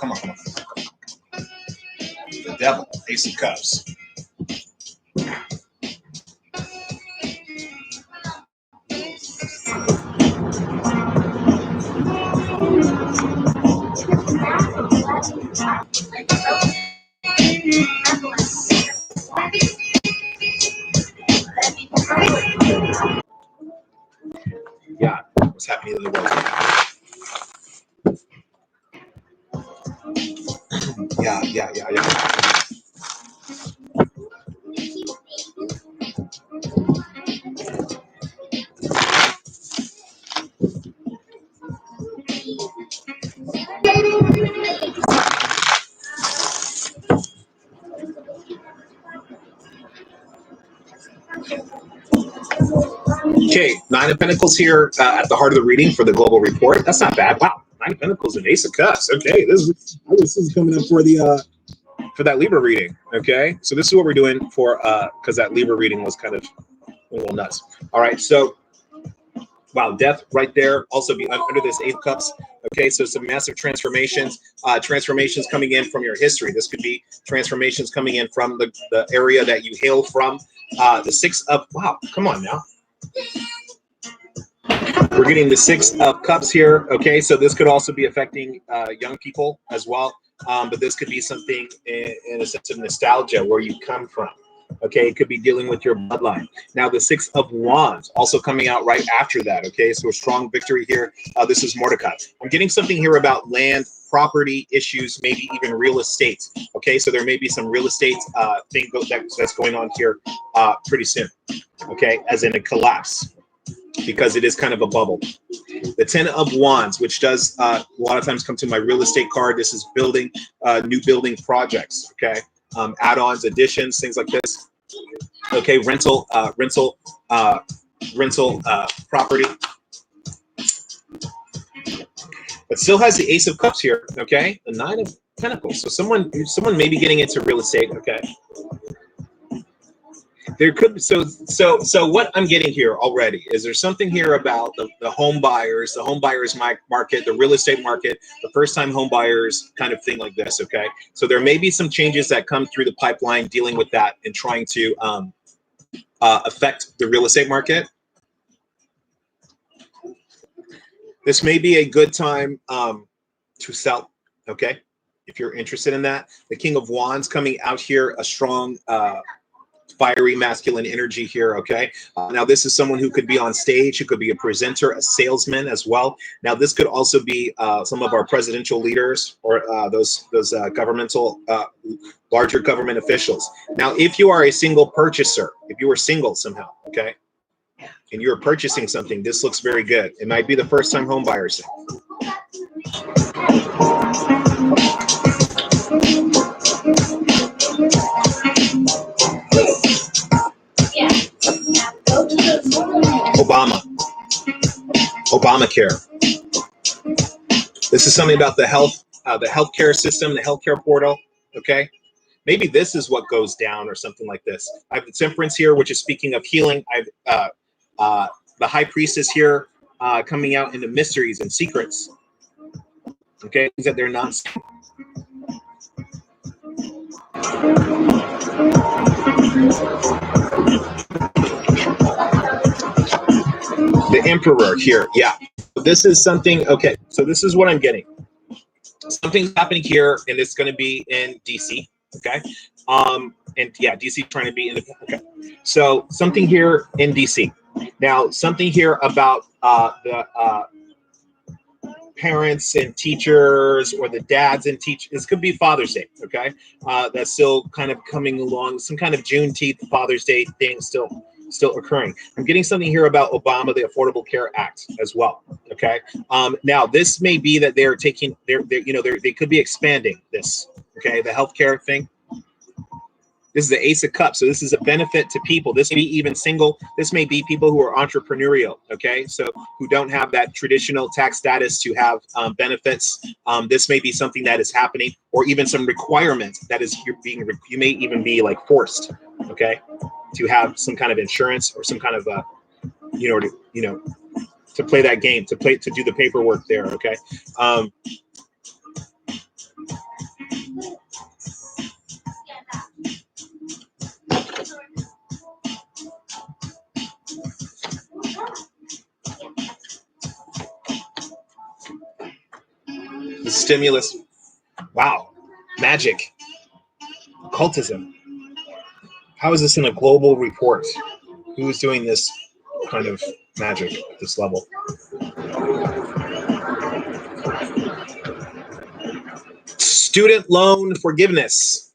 come on. The devil, Ace of Cups. Yeah, what's happening in the world? Yeah. Okay, Nine of Pentacles here at the heart of the reading for the global report. That's not bad. Wow, Nine of Pentacles and Ace of Cups. Okay, this is coming up for the for that Libra reading. Okay, so this is what we're doing for because that Libra reading was kind of a little nuts. All right, so wow, death right there. Also be under this Eight of Cups. Okay, so some massive transformations coming in from your history. This could be transformations coming in from the area that you hail from. The Six of, wow, come on now. We're getting the Six of Cups here. Okay, so this could also be affecting young people as well. But this could be something in a sense of nostalgia where you come from. Okay, it could be dealing with your bloodline. Now, the Six of Wands also coming out right after that. Okay, so a strong victory here. This is Mordecai. I'm getting something here about land, property issues, maybe even real estate. Okay, so there may be some real estate thing that's going on here pretty soon. Okay, as in a collapse, because it is kind of a bubble. The Ten of Wands, which does a lot of times come to my real estate card. This is building, new building projects. Okay, add-ons, additions, things like this. Okay, rental property. But still has the Ace of Cups here. Okay, the Nine of Pentacles. So someone may be getting into real estate. Okay. There could be, so what I'm getting here already is there's something here about the home buyers, market, the real estate market, the first time home buyers kind of thing like this. Okay, so there may be some changes that come through the pipeline dealing with that and trying to affect the real estate market. This may be a good time to sell. Okay, if you're interested in that. The King of Wands coming out here, a strong fiery masculine energy here. Okay, now this is someone who could be on stage, who could be a presenter, a salesman as well. Now this could also be some of our presidential leaders or those governmental larger government officials. Now if you are a single purchaser, if you were single somehow, okay, and you're purchasing something, this looks very good. It might be the first time home buyers thing. Obamacare. This is something about the healthcare system, the healthcare portal. Okay, maybe this is what goes down or something like this. I have the Temperance here, which is speaking of healing. I have the High Priestess here coming out into mysteries and secrets. Okay, things that they're not saying. The Emperor here, yeah. This is something, okay, so this is what I'm getting. Something's happening here, and it's going to be in DC, okay? And yeah, DC trying to be in the, okay. So something here in DC. Now, something here about the parents and teachers, or the dads and teachers. This could be Father's Day, okay? That's still kind of coming along. Some kind of Juneteenth Father's Day thing still occurring. I'm getting something here about Obama, the Affordable Care Act as well. Okay. Now this may be that they're taking, they could be expanding this. Okay, the healthcare thing. This is the Ace of Cups, so this is a benefit to people. This may be even single. This may be people who are entrepreneurial. Okay, so who don't have that traditional tax status to have benefits. This may be something that is happening, or even some requirement that is you may even be like forced. Okay, to have some kind of insurance or some kind of to play that game, to do the paperwork there. Okay. The stimulus. Wow. Magic. Occultism. How is this in a global report? Who is doing this kind of magic at this level? Student loan forgiveness.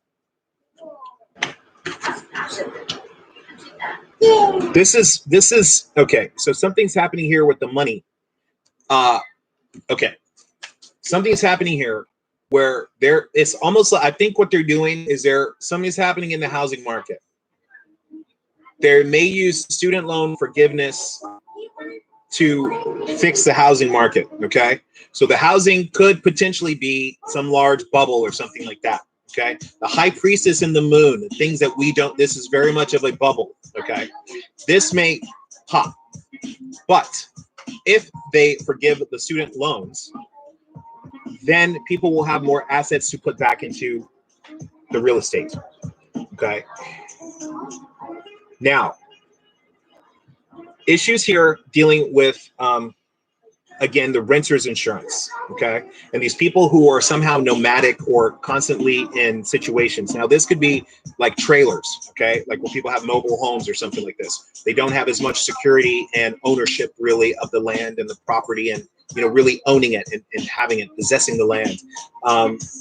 This is okay. So something's happening here with the money. Okay. Something's happening here where it's almost like, I think what they're doing is something's happening in the housing market. They may use student loan forgiveness to fix the housing market, okay? So the housing could potentially be some large bubble or something like that, okay? The high priestess and the moon, the things that we don't, this is very much of a bubble, okay? This may pop, but if they forgive the student loans, then people will have more assets to put back into the real estate, okay? Now, issues here dealing with, again, the renter's insurance, okay? And these people who are somehow nomadic or constantly in situations. Now, this could be like trailers, okay? Like when people have mobile homes or something like this. They don't have as much security and ownership really of the land and the property and, you know, really owning it and having it, possessing the land.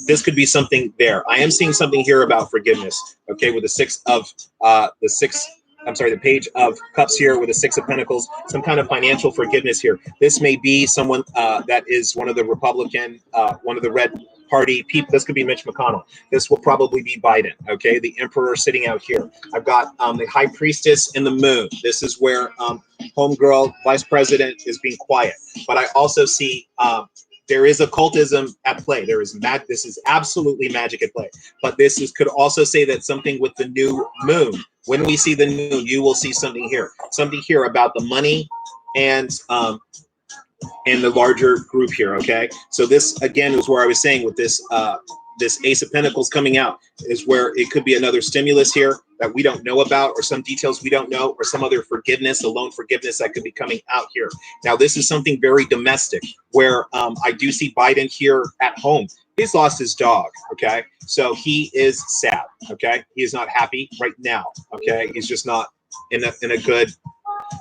This could be something there. I am seeing something here about forgiveness, okay? With the Page of Cups here with the Six of Pentacles, some kind of financial forgiveness here. This may be someone that is one of the Republican, one of the red party people. This could be Mitch McConnell. This will probably be Biden, okay? The Emperor sitting out here. I've got the High Priestess and the Moon. This is where homegirl, Vice President is being quiet. But I also see there is occultism at play. There is this is absolutely magic at play. But this could also say that something with the new moon. When we see the moon, you will see something here about the money and the larger group here. Okay, so this again is where I was saying with this this Ace of Pentacles coming out is where it could be another stimulus here that we don't know about, or some details we don't know, or some other forgiveness, a loan forgiveness that could be coming out here. Now, this is something very domestic where I do see Biden here at home. He's lost his dog, okay? So he is sad, okay? He is not happy right now, okay? He's just not in a good,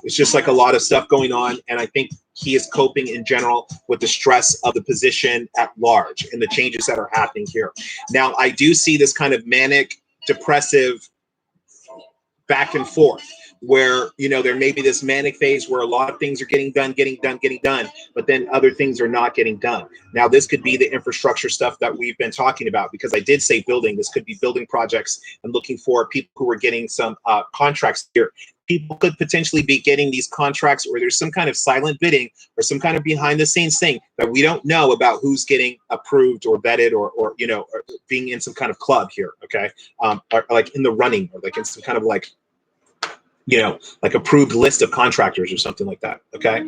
it's just like a lot of stuff going on, and I think he is coping in general with the stress of the position at large and the changes that are happening here. Now, I do see this kind of manic, depressive back and forth where, you know, there may be this manic phase where a lot of things are getting done, but then other things are not getting done. Now, this could be the infrastructure stuff that we've been talking about, because I did say building. This could be building projects and looking for people who are getting some contracts here. People could potentially be getting these contracts, or there's some kind of silent bidding or some kind of behind the scenes thing that we don't know about who's getting approved or vetted or you know, or being in some kind of club here, okay? Or like in the running, or like in some kind of like, you know, like approved list of contractors or something like that, okay?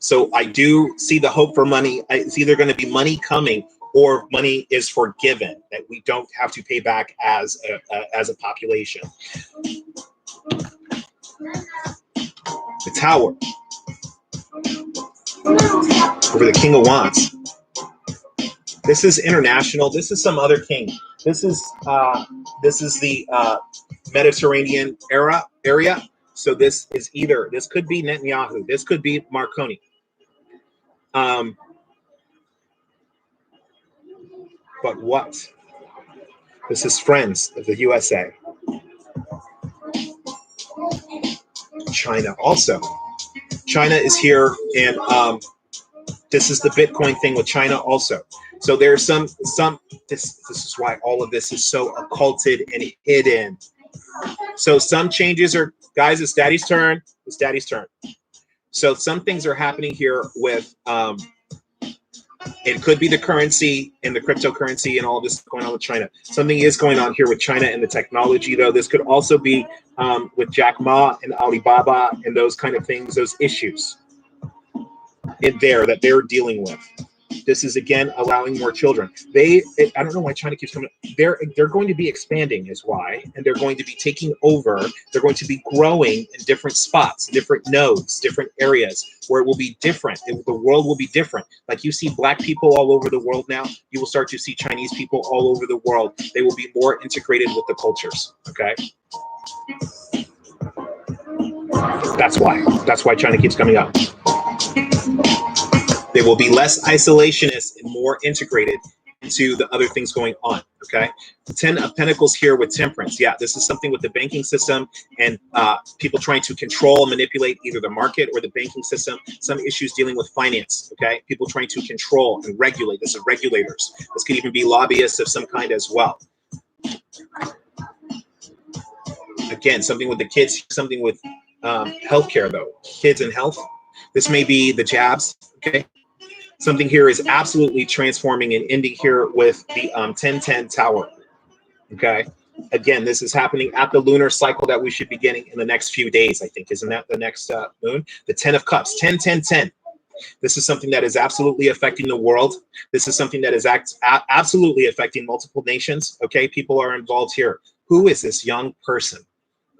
So I do see the hope for money. It's either going to be money coming or money is forgiven, that we don't have to pay back as a population. The Tower over the King of Wands. This is international. This is some other king. This is the Mediterranean area. So this is either, this could be Netanyahu, this could be Marconi. But what? This is friends of the USA. China also. China is here, and this is the Bitcoin thing with China also. So there's some this is why all of this is so occulted and hidden. So some changes are, guys, it's daddy's turn. It's daddy's turn. So some things are happening here with it could be the currency and the cryptocurrency and all this going on with China. Something is going on here with China and the technology, though. This could also be with Jack Ma and Alibaba and those kind of things, those issues in there that they're dealing with. This is again allowing more children. I don't know why China keeps coming up. They're going to be expanding is why, and they're going to be taking over. They're going to be growing in different spots, different nodes, different areas where it will be different. The world will be different. Like you see black people all over the world now, you will start to see Chinese people all over the world. They will be more integrated with the cultures. Okay. That's why China keeps coming up. They will be less isolationist and more integrated into the other things going on. Okay. The 10 of Pentacles here with Temperance. Yeah, this is something with the banking system and people trying to control and manipulate either the market or the banking system. Some issues dealing with finance. Okay. People trying to control and regulate. This is regulators. This could even be lobbyists of some kind as well. Again, something with the kids, something with healthcare though. Kids and health. This may be the jabs. Okay. Something here is absolutely transforming and ending here with the 1010 tower. Okay. Again, this is happening at the lunar cycle that we should be getting in the next few days, I think. Isn't that the next moon? The 10 of Cups, 10, 10, 10. This is something that is absolutely affecting the world. This is something that is absolutely affecting multiple nations. Okay. People are involved here. Who is this young person?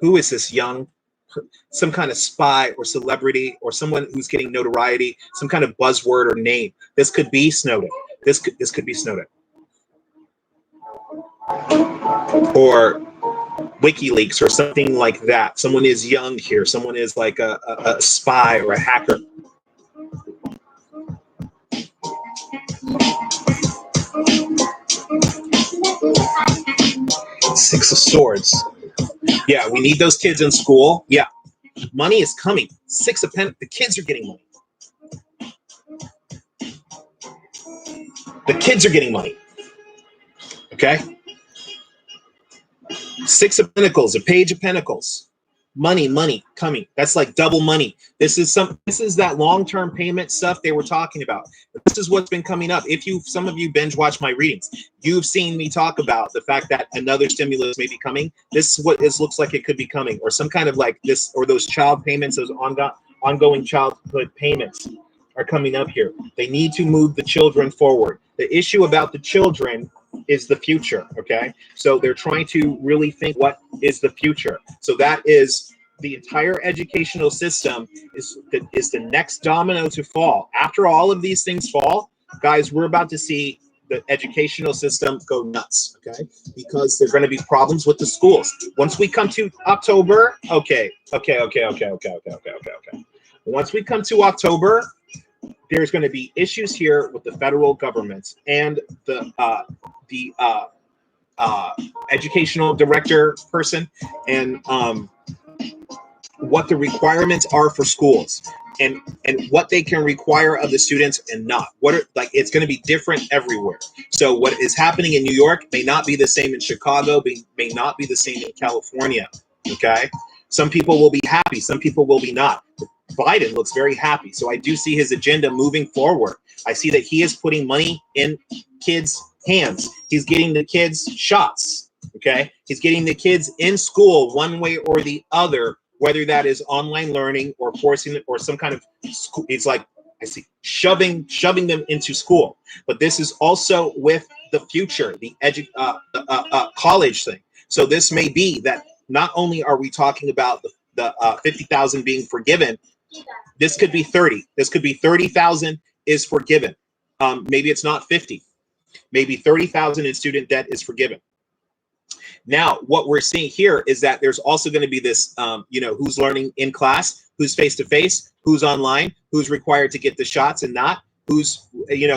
Who is this young some kind of spy or celebrity or someone who's getting notoriety, some kind of buzzword or name? This could be Snowden. This could be Snowden. Or WikiLeaks or something like that. Someone is young here. Someone is like a spy or a hacker. Six of Swords. Yeah, we need those kids in school. Yeah, money is coming. Six of Pentacles. The kids are getting money. The kids are getting money. Okay. Six of Pentacles, a Page of Pentacles. Money coming. That's like double money. This is that long-term payment stuff they were talking about. This is what's been coming up. If some of you binge watch my readings, you've seen me talk about the fact that another stimulus may be coming. This is what this looks like it could be coming, or some kind of like this, or those child payments, those ongoing childhood payments are coming up here. They need to move the children forward. The issue about the children is the future. Okay, so they're trying to really think what is the future. So that is the entire educational system is the next domino to fall. After all of these things fall, guys, we're about to see the educational system go nuts. Okay, because there's going to be problems with the schools once we come to October. Okay. Once we come to October, there's going to be issues here with the federal government and the educational director person, and what the requirements are for schools, and what they can require of the students and not. It's going to be different everywhere. So what is happening in New York may not be the same in Chicago, may not be the same in California. Okay, some people will be happy, some people will be not. Biden looks very happy. So I do see his agenda moving forward. I see that he is putting money in kids' hands. He's getting the kids shots. Okay. He's getting the kids in school one way or the other, whether that is online learning or forcing it or some kind of school. It's like, I see shoving them into school. But this is also with the future, the college thing. So this may be that not only are we talking about the 50,000 being forgiven, this could be 30. This could be 30,000 is forgiven. Maybe it's not 50. Maybe 30,000 in student debt is forgiven. Now, what we're seeing here is that there's also going to be this, who's learning in class, who's face-to-face, who's online, who's required to get the shots and not, who's,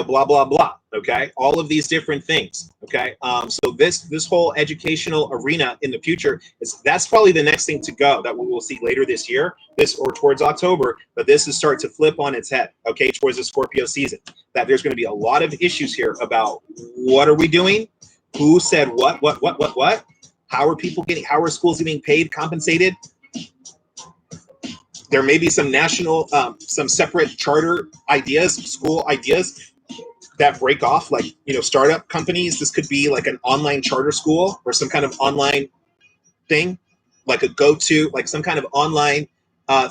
blah, blah, blah. Okay. All of these different things. Okay. So this whole educational arena in the future that's probably the next thing to go that we will see later this year, or towards October, but this is start to flip on its head. Okay. Towards the Scorpio season, that there's going to be a lot of issues here about what are we doing? Who said what? How are schools getting paid, compensated? There may be some national, some separate charter ideas, school ideas that break off, like, startup companies. This could be like an online charter school or some kind of online thing, like a go-to, like some kind of online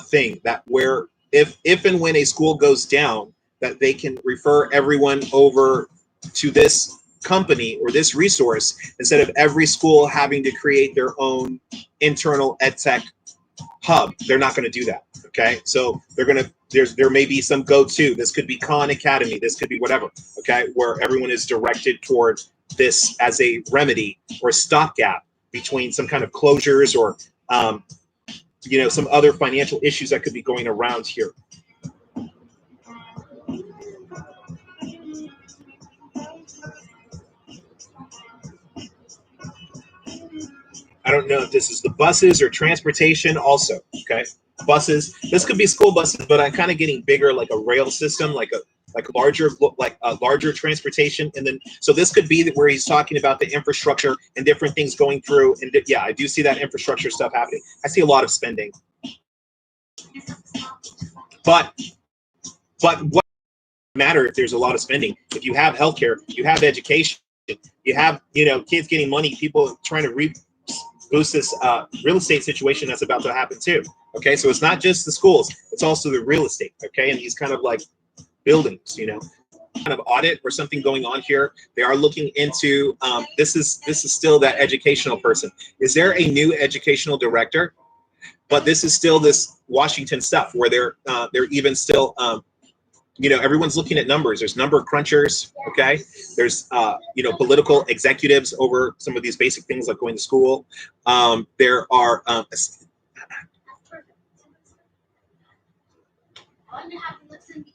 thing that where if and when a school goes down, that they can refer everyone over to this company or this resource instead of every school having to create their own internal edtech hub. They're not going to do that. Okay, so they're going to, there may be some go-to. This could be Khan Academy. This could be whatever. Okay, where everyone is directed toward this as a remedy or stopgap between some kind of closures or you know, some other financial issues that could be going around here. I don't know if this is the buses or transportation also, okay? Buses, this could be school buses, but I'm kind of getting bigger, like a rail system, like a larger transportation. And then, so this could be where he's talking about the infrastructure and different things going through. And yeah, I do see that infrastructure stuff happening. I see a lot of spending. But what matter if there's a lot of spending? If you have healthcare, you have education, you have, you know, kids getting money, people trying to boost this real estate situation that's about to happen too. Okay, so it's not just the schools, it's also the real estate. Okay, and these kind of like buildings, you know, kind of audit or something going on here. They are looking into this is still that educational person. Is there a new educational director? But this is still this Washington stuff where they're even still you know, everyone's looking at numbers. There's number crunchers, okay? There's, you know, political executives over some of these basic things like going to school. There are,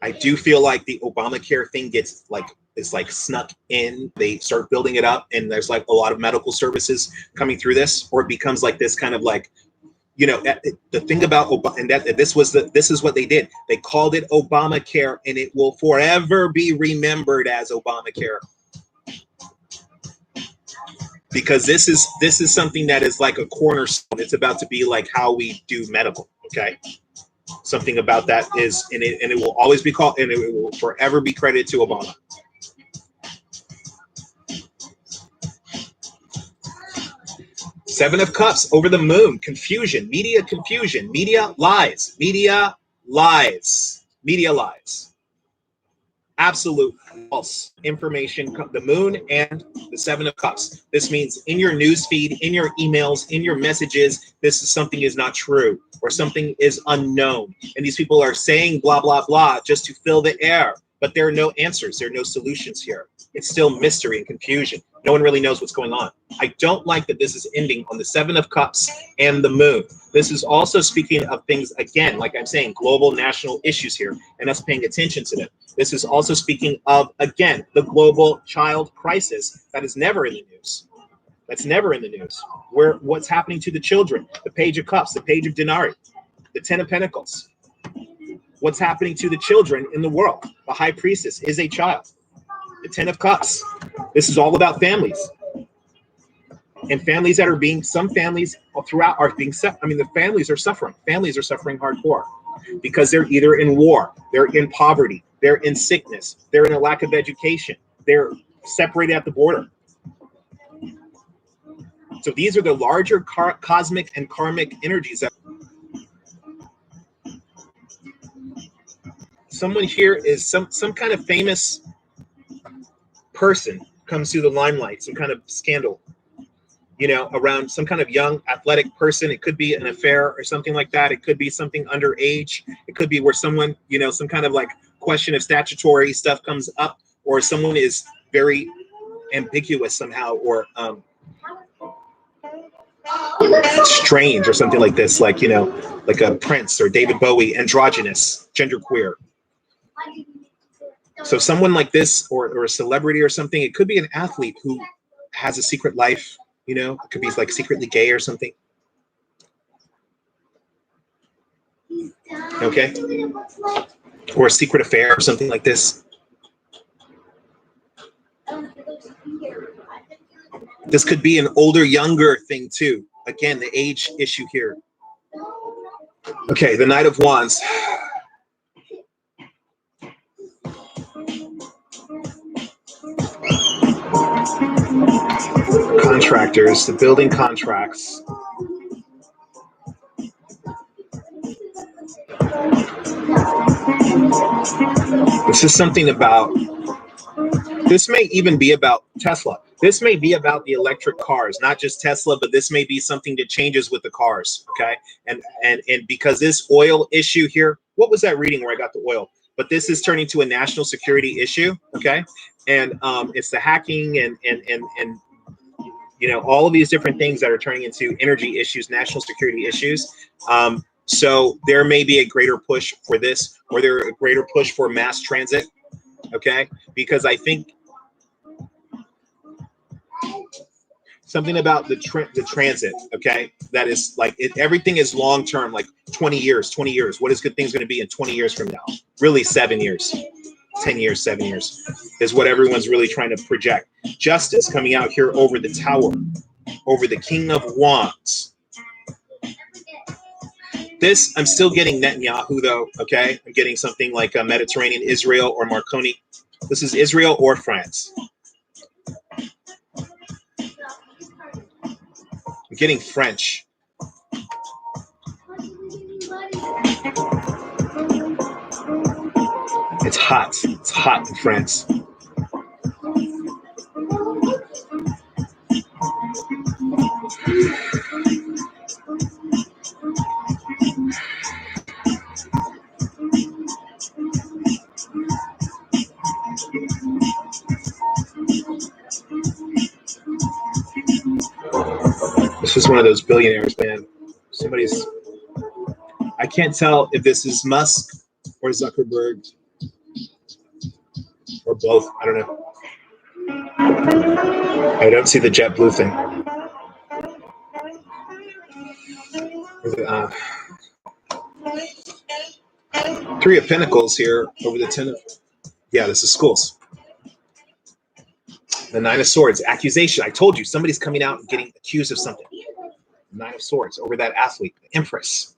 I do feel like the Obamacare thing gets like, is like snuck in. They start building it up and there's like a lot of medical services coming through this, or it becomes like this kind of like, you know, the thing about Obama, and that this is what they did. They called it Obamacare, and it will forever be remembered as Obamacare, because this is something that is like a cornerstone. It's about to be like how we do medical. Okay, something about that is, and it will always be called, and it will forever be credited to Obama. Seven of Cups, over the moon, confusion, media lies, media lies. Absolute false information, the moon and the Seven of Cups. This means in your news feed, in your emails, in your messages, something is not true or something is unknown. And these people are saying blah, blah, blah just to fill the air. But there are no answers. There are no solutions here. It's still mystery and confusion. No one really knows what's going on. I don't like that this is ending on the Seven of Cups and the moon. This is also speaking of things, again, like I'm saying, global national issues here and us paying attention to them. This is also speaking of, again, the global child crisis that is never in the news. That's never in the news. What's happening to the children? The Page of Cups, the Page of Denari, the Ten of Pentacles. What's happening to the children in the world? The High Priestess is a child. The Ten of Cups. This is all about families. And families that are being, some families throughout are being, I mean, the families are suffering. Families are suffering hardcore because they're either in war, they're in poverty, they're in sickness, they're in a lack of education, they're separated at the border. So these are the larger cosmic and karmic energies that someone here is some kind of famous person comes through the limelight, some kind of scandal, you know, around some kind of young athletic person. It could be an affair or something like that. It could be something underage. It could be where someone, you know, some kind of like question of statutory stuff comes up, or someone is very ambiguous somehow, or strange or something like this, like, you know, like a Prince or David Bowie, androgynous, genderqueer. So someone like this, or a celebrity or something, it could be an athlete who has a secret life, you know, it could be like secretly gay or something. Okay. Or a secret affair or something like this. This could be an older, younger thing too. Again, the age issue here. Okay, the Knight of Wands. Contractors, the building contracts. This is something about, this may even be about Tesla. This may be about the electric cars, not just Tesla, but this may be something that changes with the cars, okay? And because this oil issue here, what was that reading where I got the oil? But this is turning to a national security issue, okay? And it's the hacking and you know, all of these different things that are turning into energy issues, national security issues. So there may be a greater push for this, or there a greater push for mass transit, okay? Because I think something about the transit, okay? That is like, everything is long term, like 20 years. What is good things going to be in 20 years from now? Really 7 years, 10 years, 7 years is what everyone's really trying to project. Justice coming out here over the tower, over the King of Wands. This, I'm still getting Netanyahu though, okay? I'm getting something like Mediterranean Israel or Marconi. This is Israel or France. I'm getting French. It's hot. It's hot in France. This is one of those billionaires, man. Somebody's, I can't tell if this is Musk or Zuckerberg or both. I don't know. I don't see the JetBlue thing. Three of Pentacles here over the 10 of, yeah, this is schools. The Nine of Swords, accusation. I told you, somebody's coming out and getting accused of something. Nine of Swords over that athlete, the Empress.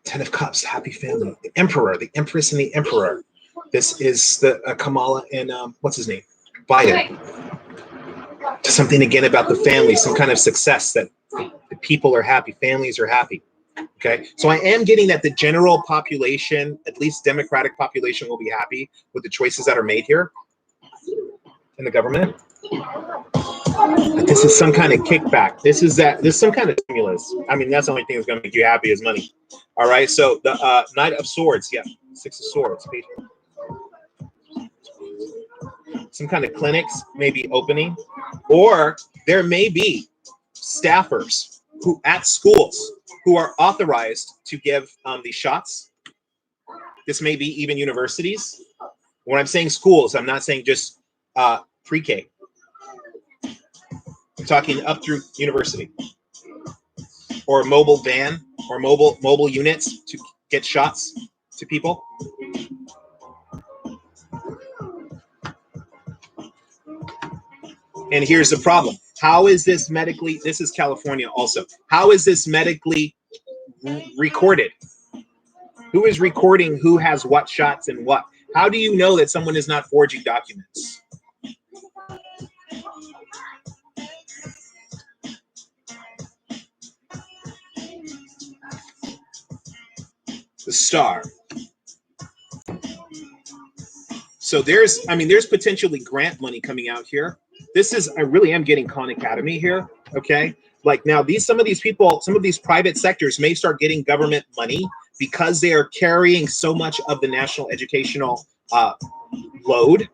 10 of Cups, happy family. The Emperor, the Empress and the Emperor. This is the Kamala and what's his name? Biden. Something again about the family, some kind of success that the people are happy, families are happy. Okay, so I am getting that the general population, at least Democratic population, will be happy with the choices that are made here in the government. But this is some kind of kickback. This is some kind of stimulus. I mean, that's the only thing that's going to make you happy is money. All right, so the Knight of Swords, yeah, Six of Swords. Some kind of clinics may be opening, or there may be staffers who at schools who are authorized to give these shots. This may be even universities. When I'm saying schools, I'm not saying just pre-K. I'm talking up through university, or mobile van, or mobile units to get shots to people. And here's the problem. How is this medically, this is California also. How is this medically recorded? Who is recording who has what shots and what? How do you know that someone is not forging documents? The Star. So there's potentially grant money coming out here. I really am getting Khan Academy here, okay? Like now some of these people, some of these private sectors may start getting government money because they are carrying so much of the national educational load.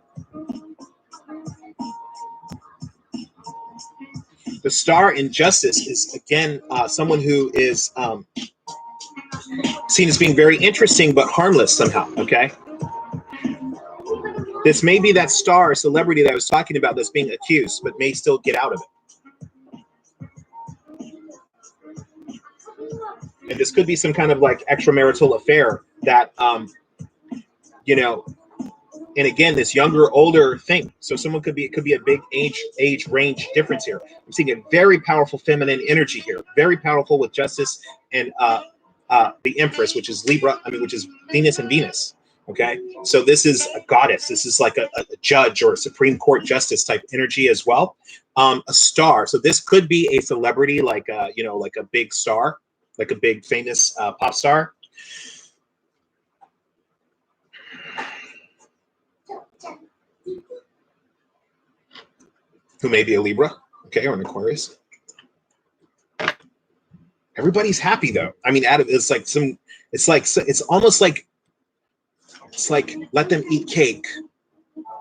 The Star in Justice is, again, someone who is seen as being very interesting but harmless somehow, okay? This may be that star celebrity that I was talking about that's being accused, but may still get out of it. And this could be some kind of like extramarital affair that, you know, and again, this younger, older thing. So someone it could be a big age range difference here. I'm seeing a very powerful feminine energy here, very powerful with Justice and the Empress, which is Libra, which is Venus and Venus. Okay, so this is a goddess. This is like a judge or a Supreme Court justice type energy as well. A star. So this could be a celebrity, like like a big star, like a big famous pop star. who may be a Libra, okay, or an Aquarius. Everybody's happy though. I mean, it's almost like let them eat cake,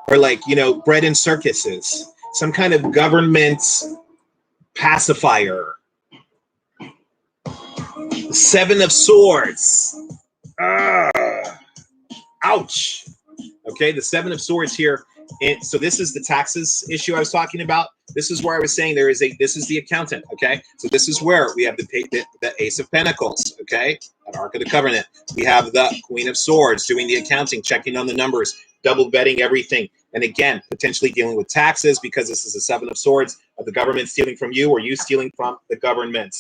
or like, you know, bread and circuses, some kind of government pacifier. The Seven of Swords. Ouch. Okay, the Seven of Swords here. And so this is the taxes issue I was talking about. This is where I was saying this is the accountant, okay? So this is where we have the Ace of Pentacles, okay? An Ark of the Covenant. We have the Queen of Swords doing the accounting, checking on the numbers, double vetting everything. And again, potentially dealing with taxes, because this is the Seven of Swords of the government stealing from you, or you stealing from the government.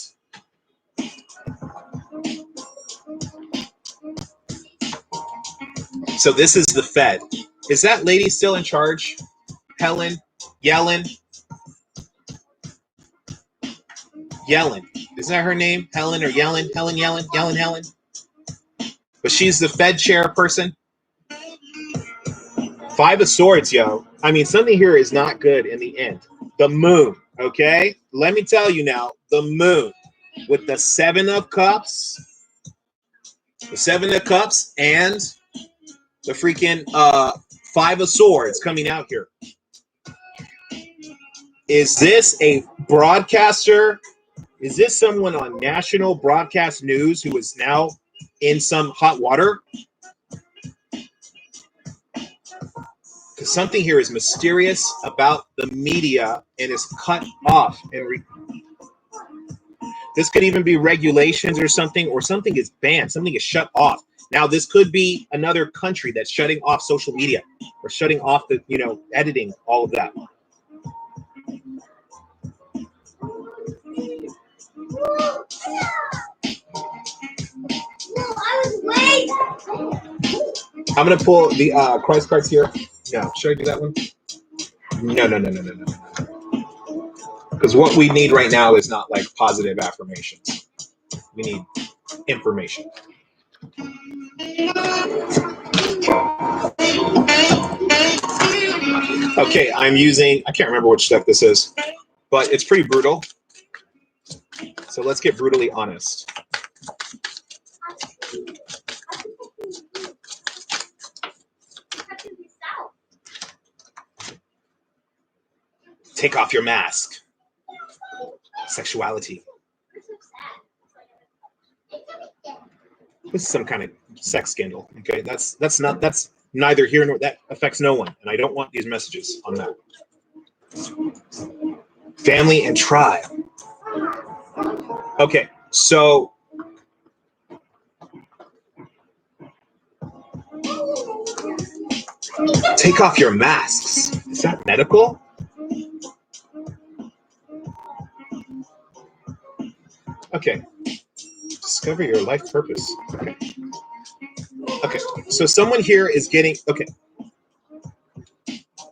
So this is the Fed. Is that lady still in charge? Helen Yellen? Yellen. Isn't that her name? Helen or Yellen? Helen Yellen? Helen? But she's the Fed chairperson. Five of Swords, yo. I mean, something here is not good in the end. The Moon, okay? Let me tell you now, the Moon with the Seven of Cups. The Seven of Cups and the freaking Five of Swords coming out here. Is this a broadcaster? Is this someone on national broadcast news who is now in some hot water? Because something here is mysterious about the media and is cut off. And this could even be regulations or something is banned. Something is shut off. Now, this could be another country that's shutting off social media or shutting off the, you know, editing, all of that. I'm going to pull the Christ cards here. No, should I do that one? No. Because what we need right now is not like positive affirmations. We need information. Okay, I'm using, I can't remember which deck this is, but it's pretty brutal. So let's get brutally honest. Take off your mask. Sexuality. This is some kind of sex scandal. Okay, that's neither here nor that affects no one, and I don't want these messages on that. Family and tribe. Okay, so take off your masks. Is that medical? Okay. Discover your life purpose. Okay. Okay. So someone here is getting, okay.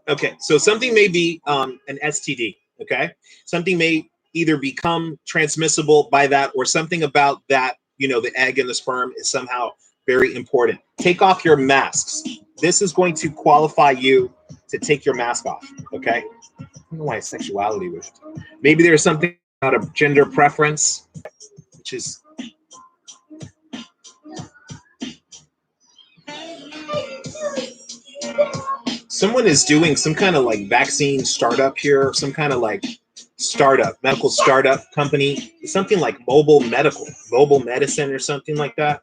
Okay. So something may be an STD. Okay. Something may either become transmissible by that, or something about that, you know, the egg and the sperm is somehow very important. Take off your masks. This is going to qualify you to take your mask off. Okay. I don't know why sexuality was. Maybe there's something out of gender preference, which is someone is doing some kind of like vaccine startup here, some kind of like startup, medical startup company, something like mobile medicine or something like that.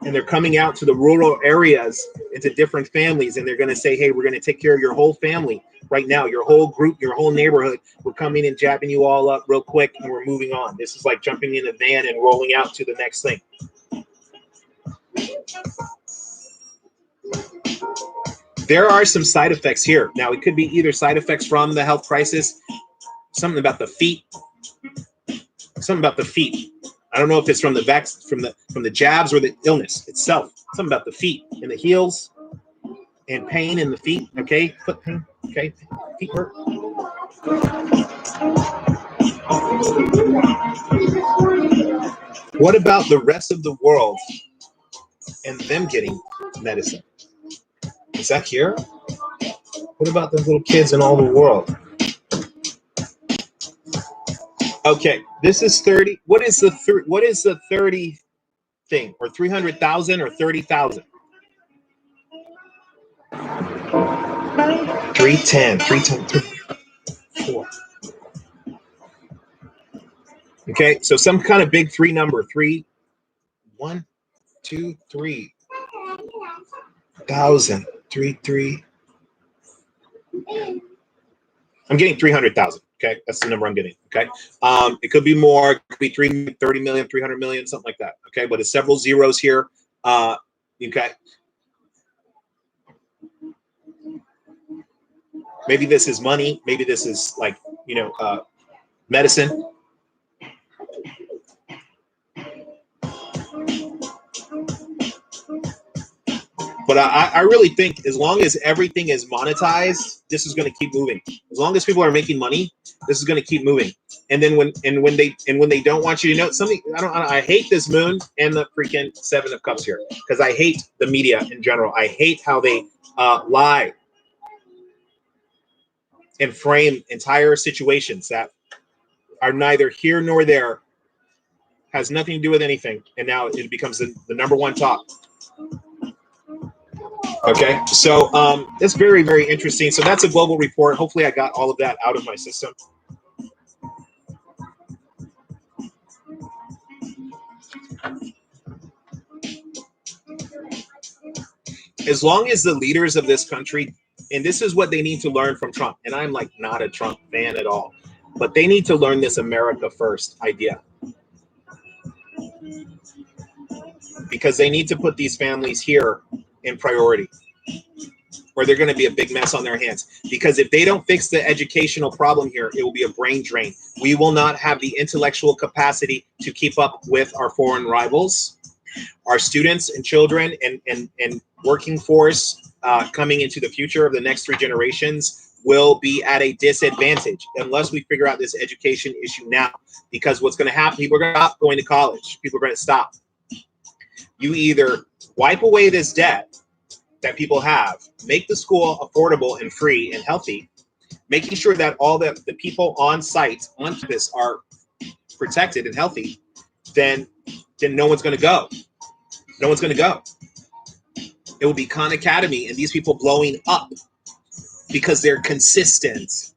And they're coming out to the rural areas into different families, and they're going to say, hey, we're going to take care of your whole family right now, your whole group, your whole neighborhood. We're coming and jabbing you all up real quick, and we're moving on. This is like jumping in a van and rolling out to the next thing. There are some side effects here. Now, it could be either side effects from the health crisis, something about the feet, something about the feet. I don't know if it's from the from the jabs or the illness itself. Something about the feet and the heels and pain in the feet. Okay, foot pain. Okay, feet hurt. What about the rest of the world and them getting medicine? Is that here? What about the little kids in all the world? Okay, this is 30. What is the 30 thing? Or 300,000 or 30,000? 310, 310, 4. Okay, so some kind of big three number. 3, 1, 2, 3. 1,000, 3. I'm getting 300,000. Okay, that's the number I'm getting. Okay, it could be more. It could be 30 million, 300 million, something like that. Okay, but it's several zeros here. Okay, maybe this is money. Maybe this is like medicine. But I really think as long as everything is monetized, this is going to keep moving. As long as people are making money, this is going to keep moving. And then when they don't want you to know something, I hate this moon and the freaking 7 of Cups here because I hate the media in general. I hate how they lie and frame entire situations that are neither here nor there, has nothing to do with anything, and now it becomes the number one talk. Okay, so it's very, very interesting. So that's a global report. Hopefully I got all of that out of my system. As long as the leaders of this country, and this is what they need to learn from Trump, and I'm like not a Trump fan at all, but they need to learn this America first idea. Because they need to put these families here in priority, or they're going to be a big mess on their hands. Because if they don't fix the educational problem here, it will be a brain drain. We will not have the intellectual capacity to keep up with our foreign rivals. Our students and children and working force coming into the future of the next 3 generations will be at a disadvantage unless we figure out this education issue now. Because what's going to happen, people are going to stop going to college. People are going to stop. You either wipe away this debt that people have, make the school affordable and free and healthy, making sure that all the people on site, on campus, are protected and healthy, then no one's going to go. No one's going to go. It will be Khan Academy and these people blowing up because they're consistent.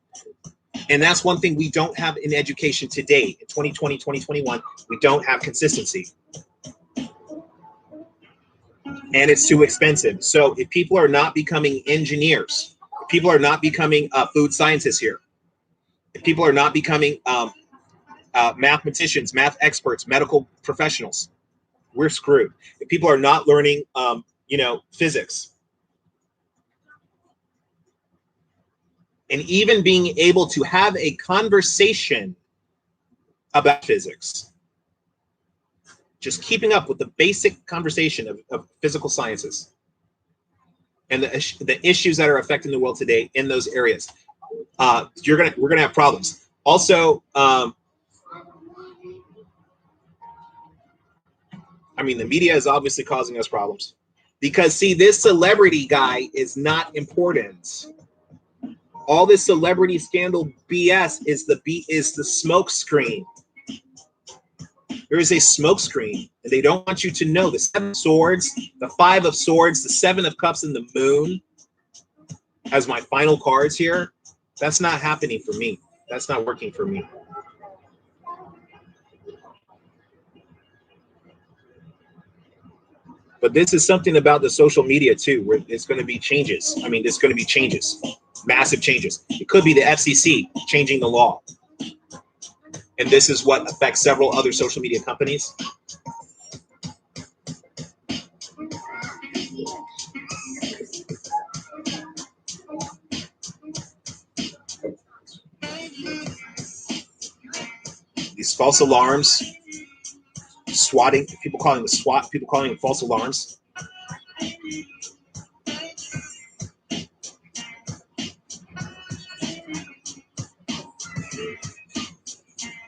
And that's one thing we don't have in education today. In 2020, 2021, we don't have consistency. And it's too expensive. So if people are not becoming engineers, if people are not becoming food scientists here, if people are not becoming mathematicians, math experts, medical professionals, we're screwed. If people are not learning, physics, and even being able to have a conversation about physics, just keeping up with the basic conversation of physical sciences and the issues that are affecting the world today in those areas, we're gonna have problems. Also, the media is obviously causing us problems because see, this celebrity guy is not important. All this celebrity scandal BS is the smoke screen. There is a smoke screen, and they don't want you to know the 7 of Swords, the 5 of Swords, the 7 of Cups, and the Moon as my final cards here. That's not happening for me. That's not working for me. But this is something about the social media too, where it's going to be changes. There's going to be changes, massive changes. It could be the FCC changing the law. And this is what affects several other social media companies. These false alarms, swatting, people calling the SWAT, people calling them false alarms.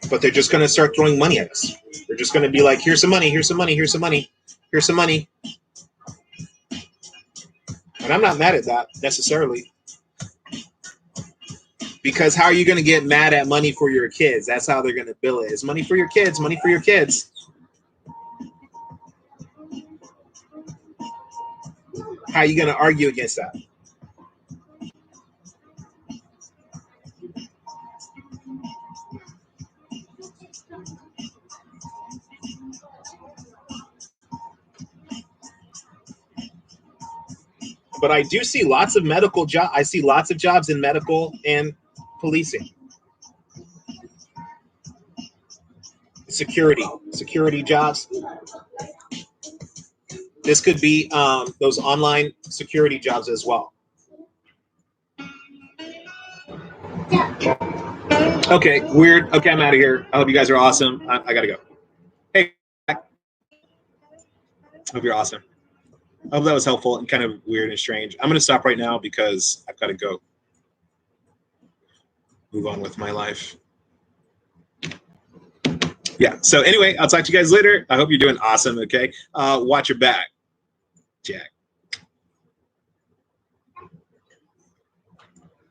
But they're just going to start throwing money at us. They're just going to be like, here's some money, here's some money, here's some money, here's some money. And I'm not mad at that necessarily. Because how are you going to get mad at money for your kids? That's how they're going to bill it. It's money for your kids, money for your kids. How are you going to argue against that? But I do see lots of medical jobs. I see lots of jobs in medical and policing. Security jobs. This could be those online security jobs as well. Okay, weird. Okay, I'm out of here. I hope you guys are awesome. I gotta go. Hey, hope you're awesome. I hope that was helpful and kind of weird and strange. I'm gonna stop right now because I've got to go move on with my life. Yeah. So anyway, I'll talk to you guys later. I hope you're doing awesome. Okay. Watch your back, Jack.